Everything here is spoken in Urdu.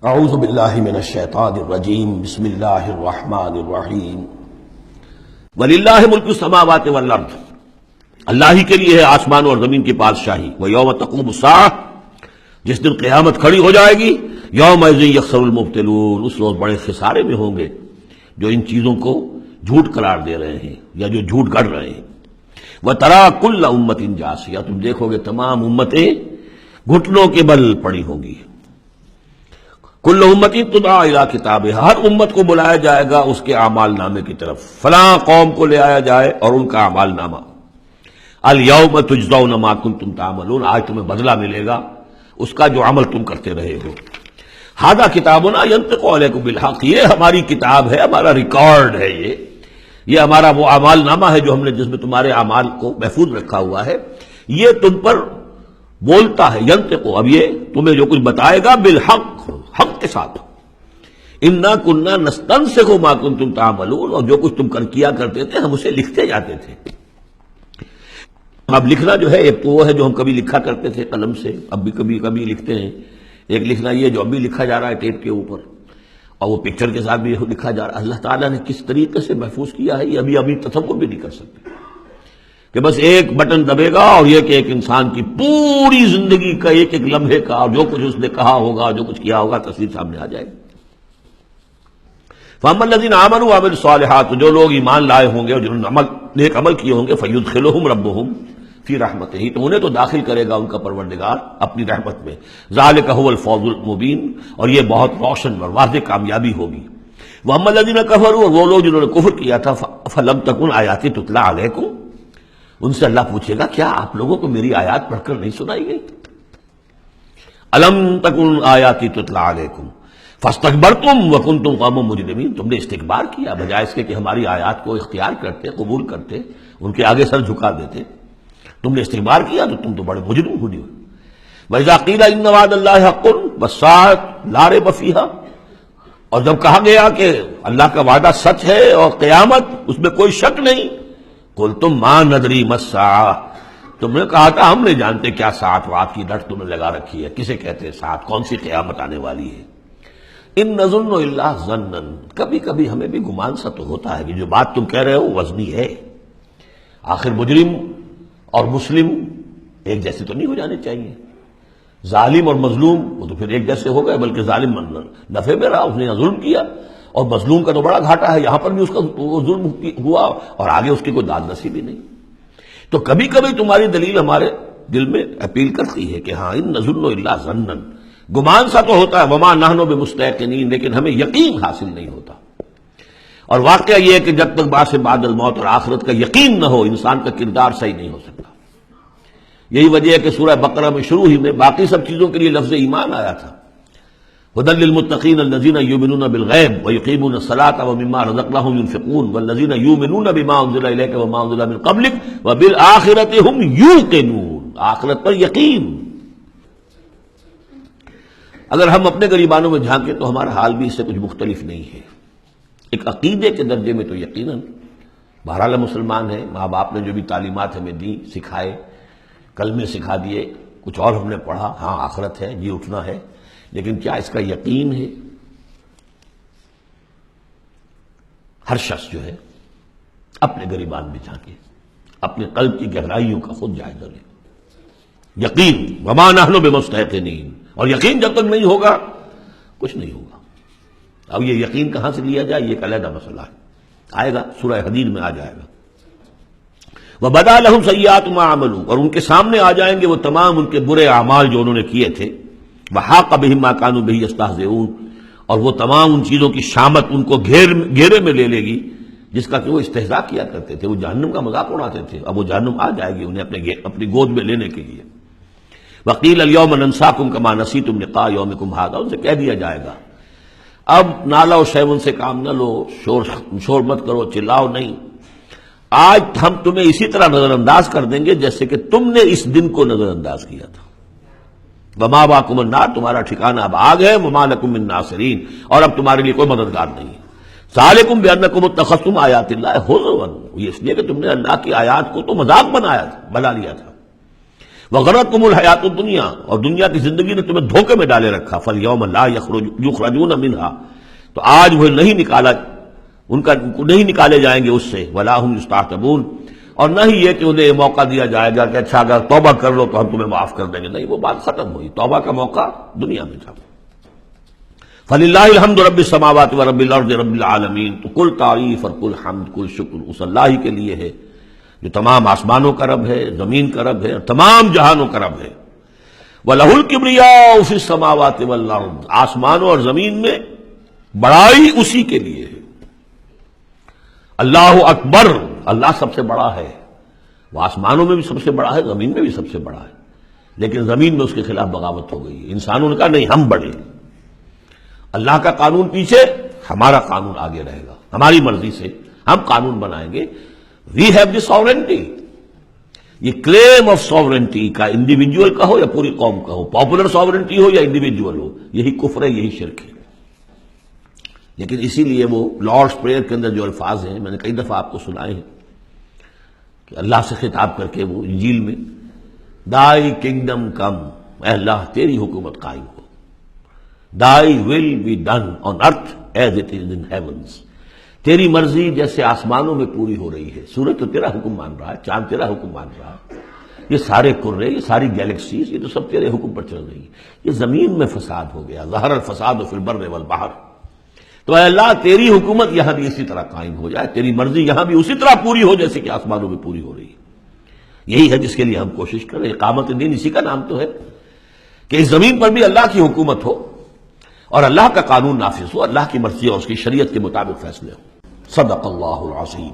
اعوذ باللہ من الشیطان الرجیم بسم اللہ الرحمن الرحیم وللہ ملک السماوات والارض، اللہ ہی کے لیے ہے آسمان اور زمین کی بادشاہی۔ ویوم تقوم الساعہ، جس دن قیامت کھڑی ہو جائے گی، یومئذ یخسر المبطلون، اس روز بڑے خسارے میں ہوں گے جو ان چیزوں کو جھوٹ قرار دے رہے ہیں یا جو جھوٹ گڑھ رہے ہیں۔ وترا کل امۃ جاثیہ، تم دیکھو گے تمام امتیں گھٹنوں کے بل پڑی ہوں گی۔ کل امت تدعی الی کتابہا، ہر امت کو بلایا جائے گا اس کے اعمال نامے کی طرف، فلاں قوم کو لے آیا جائے اور ان کا اعمال نامہ۔ الیوم تجزون ما کنتم تعملون، آج تمہیں بدلہ ملے گا اس کا جو عمل تم کرتے رہے ہو۔ ھذا کتابنا ینطق علیکم بالحق، یہ ہماری کتاب ہے، ہمارا ریکارڈ ہے، یہ ہمارا وہ اعمال نامہ ہے جو ہم نے جس میں تمہارے اعمال کو محفوظ رکھا ہوا ہے، یہ تم پر بولتا ہے۔ ینطق، اب یہ تمہیں جو کچھ بتائے گا بالحق، حق کے ساتھ۔ انا کنا نستنسخ ما کنتم تعملون، اور جو کچھ تم کیا کرتے تھے ہم اسے لکھتے جاتے تھے۔ اب لکھنا جو ہے ایک تو وہ ہے جو ہم کبھی لکھا کرتے تھے قلم سے، اب بھی کبھی لکھتے ہیں۔ ایک لکھنا یہ جو اب بھی لکھا جا رہا ہے ٹیپ کے اوپر، اور وہ پکچر کے ساتھ بھی لکھا جا رہا ہے۔ اللہ تعالیٰ نے کس طریقے سے محفوظ کیا ہے یہ ابھی تصور بھی نہیں کر سکتے، کہ بس ایک بٹن دبے گا اور یہ کہ ایک انسان کی پوری زندگی کا ایک ایک لمحے کا اور جو کچھ اس نے کہا ہوگا، جو کچھ کیا ہوگا، تصویر سامنے آ جائے گی۔ فَأَمَّا الَّذِينَ آمَنُوا وَعَمِلُوا الصَّالِحَاتِ، جو لوگ ایمان لائے ہوں گے اور جنہوں نے نیک عمل کیے ہوں گے، فَيُدْخِلُهُمْ رَبُّهُمْ فِي رَحْمَتِهِ، تو انہیں تو داخل کرے گا ان کا پروردگار اپنی رحمت میں۔ ذَلِكَ هُوَ الْفَوْزُ الْمُبِينُ، اور یہ بہت روشن اور واضح کامیابی ہوگی۔ وَأَمَّا الَّذِينَ كَفَرُوا، اور وہ لوگ جنہوں نے کفر کیا تھا، فَلَمْ تَكُنْ آيَاتِي تُتْلَىٰ عَلَيْكُمْ، ان سے اللہ پوچھے گا کیا آپ لوگوں کو میری آیات پڑھ کر نہیں سنائی گئی؟ الم تکن آیاتی تتلیٰ علیکم فاستکبرتم وکنتم قوما مجرمین، تم نے استکبار کیا بجائے اس کے کہ ہماری آیات کو اختیار کرتے، قبول کرتے، ان کے آگے سر جھکا دیتے۔ تم نے استکبار کیا تو تم تو بڑے مجرم ہوئے۔ وَإِذَا قِيلَ إِنَّ وَعْدَ اللَّهِ حَقٌّ وَالسَّاعَةُ لَا رَيْبَ فِيهَا، اور جب کہا گیا کہ اللہ کا وعدہ سچ ہے اور قیامت اس میں کوئی شک نہیں، قُلْتُم مَا نَدْرِي مَا السَّاعَةُ، تم نے کہا تھا ہم نہیں جانتے کیا ساعت وات کی ڈٹ تم نے لگا رکھی ہے، کسے کہتے ہیں ساعت، کون سی قیامت آنے والی ہے۔ ان نظن الا ظنا، کبھی کبھی ہمیں بھی گمان سا تو ہوتا ہے کہ جو بات تم کہہ رہے ہو وزنی ہے۔ آخر مجرم اور مسلم ایک جیسے تو نہیں ہو جانے چاہیے، ظالم اور مظلوم وہ تو پھر ایک جیسے ہو گئے، بلکہ ظالم نفع میں رہا، اس نے ظلم کیا، اور مظلوم کا تو بڑا گھاٹا ہے، یہاں پر بھی اس کا ظلم ہوا اور آگے اس کی کوئی داد نصیب ہی نہیں۔ تو کبھی کبھی تمہاری دلیل ہمارے دل میں اپیل کرتی ہے کہ ہاں ان نظن الا ظنا، گمان سا تو ہوتا ہے، وما نحن بمستيقنين، لیکن ہمیں یقین حاصل نہیں ہوتا۔ اور واقعہ یہ ہے کہ جب تک بعث بعد الموت اور آخرت کا یقین نہ ہو انسان کا کردار صحیح نہیں ہو سکتا۔ یہی وجہ ہے کہ سورہ بقرہ میں شروع ہی میں باقی سب چیزوں کے لیے لفظ ایمان آیا تھا، ھدی للمتقین الذین یؤمنون بالغیب ویقیمون الصلاۃ ومما رزقناہم ينفقون والذین یؤمنون بما انزل الیک وما انزل من قبلک وبالآخرۃ ھم یوقنون، آخرت پر یقین۔ اگر ہم اپنے گریبانوں میں جھانکیں تو ہمارا حال بھی اس سے کچھ مختلف نہیں ہے۔ ایک عقیدے کے درجے میں تو یقیناً بہرحال مسلمان ہیں، ماں باپ نے جو بھی تعلیمات ہمیں دی، سکھائے، کلمے سکھا دیے، کچھ اور ہم نے پڑھا، ہاں آخرت ہے، جی اٹھنا ہے، لیکن کیا اس کا یقین ہے؟ ہر شخص جو ہے اپنے گریبان میں جھانکے، اپنے قلب کی گہرائیوں کا خود جائزہ لے۔ یقین، وما نحن بمستيقنين، اور یقین جب تک نہیں ہوگا کچھ نہیں ہوگا۔ اب یہ یقین کہاں سے لیا جائے یہ ایک علیحدہ مسئلہ ہے، آئے گا سورہ حدید میں آ جائے گا۔ وَبَدَا لَهُمْ سَيِّئَاتُ مَا عَمَلُوا، اور ان کے سامنے آ جائیں گے وہ تمام ان کے برے اعمال جو انہوں نے کیے تھے۔ وَحَاقَ بِهِم مَا كَانُوا بِهِ يَسْتَهْزِئُونَ، اور وہ تمام ان چیزوں کی شامت ان کو گھیرے میں لے لے گی جس کا کہ وہ استہزاء کیا کرتے تھے، وہ جہنم کا مذاق اڑاتے تھے، اب وہ جہنم آ جائے گی انہیں اپنی گود میں لینے کے لیے۔ وَقِيلَ الْيَوْمَ نَنْسَاكُمْ كَمَا نَسِيتُمْ لِقَاءَ يَوْمِكُمْ هَٰذَا، ان سے کہہ دیا جائے گا اب نالا و شیون سے کام نہ لو، شور مت کرو، چلاؤ نہیں، آج ہم تمہیں اسی طرح نظر انداز کر دیں گے جیسے کہ تم نے اس دن کو نظر انداز کیا تھا۔ وَمَأْوَاكُمُ النَّارُ، تمہارا ٹھکانہ اب آگ ہے، وَمَا لَكُم مِّن نَاصِرِينَ، اور اب تمہارے لیے کوئی مددگار نہیں ہے۔ ذَٰلِكُمْ بِأَنَّكُمْ اتَّخَذْتُمْ آيَاتِ اللَّهِ هُزُوًا، یہ اس لیے کہ تم نے اللہ کی آیات کو تو مذاق بنا لیا تھا۔ وغرتکم الحیات الدنیا، اور دنیا کی زندگی نے تمہیں دھوکے میں ڈالے رکھا، فالیوم لا یخرجون منہا، تو آج وہ نہیں نکالے جائیں گے اس سے، ولا ہم یستعتبون، اور نہ ہی یہ کہ انہیں یہ موقع دیا جائے گا کہ اچھا اگر توبہ کر لو تو ہم تمہیں معاف کر دیں گے، نہیں، وہ بات ختم ہوئی، توبہ کا موقع دنیا میں تھا۔ فللہ الحمد رب السماوات و رب الارض رب العالمین، تو کل تعریف اور کل حمد کل شکر اس اللہ ہی کے لیے ہے جو تمام آسمانوں کا رب ہے، زمین کا رب ہے، اور تمام جہانوں کا رب ہے۔ وَلَهُ الْكِبْرِيَاءُ فِي السَّمَاوَاتِ وَالْأَرْضِ، آسمانوں اور زمین میں بڑائی اسی کے لیے ہے۔ اللہ اکبر، اللہ سب سے بڑا ہے، وہ آسمانوں میں بھی سب سے بڑا ہے، زمین میں بھی سب سے بڑا ہے، لیکن زمین میں اس کے خلاف بغاوت ہو گئی ہے، انسانوں نے کہا نہیں ہم بڑے، اللہ کا قانون پیچھے، ہمارا قانون آگے رہے گا، ہماری مرضی سے ہم قانون بنائیں گے۔ وی ہیو دی ساورنٹی، یہ کلیم آف ساورنٹی کا انڈیویجول کا ہو یا پوری قوم کا ہو، پاپولر ساورنٹی ہو یا انڈیویجول ہو، یہی کفر ہے، یہی شرک ہے۔ لیکن اسی لیے وہ لارڈس پریئر کے اندر جو الفاظ ہیں میں نے کئی دفعہ آپ کو سنائے ہیں کہ اللہ سے خطاب کر کے وہ انجیل میں دائی کنگڈم کم، اے اللہ تیری حکومت قائم ہو، thy will be done on earth as it is in heavens, تیری مرضی جیسے آسمانوں میں پوری ہو رہی ہے، سورج تو تیرا حکم مان رہا ہے، چاند تیرا حکم مان رہا ہے، یہ سارے کرے، یہ ساری گیلیکسیز، یہ تو سب تیرے حکم پر چل رہی ہے۔ یہ زمین میں فساد ہو گیا، ظہر الفساد فی البر والبحر، تو اے اللہ تیری حکومت یہاں بھی اسی طرح قائم ہو جائے، تیری مرضی یہاں بھی اسی طرح پوری ہو جیسے کہ آسمانوں میں پوری ہو رہی ہے۔ یہی ہے جس کے لیے ہم کوشش کریں، اقامت دین اسی کا نام تو ہے کہ اس زمین پر بھی اللہ کی حکومت ہو اور اللہ کا قانون نافذ ہو، اللہ کی مرضی اور اس کی شریعت کے مطابق فیصلے ہوں۔ صدق اللہ العظیم۔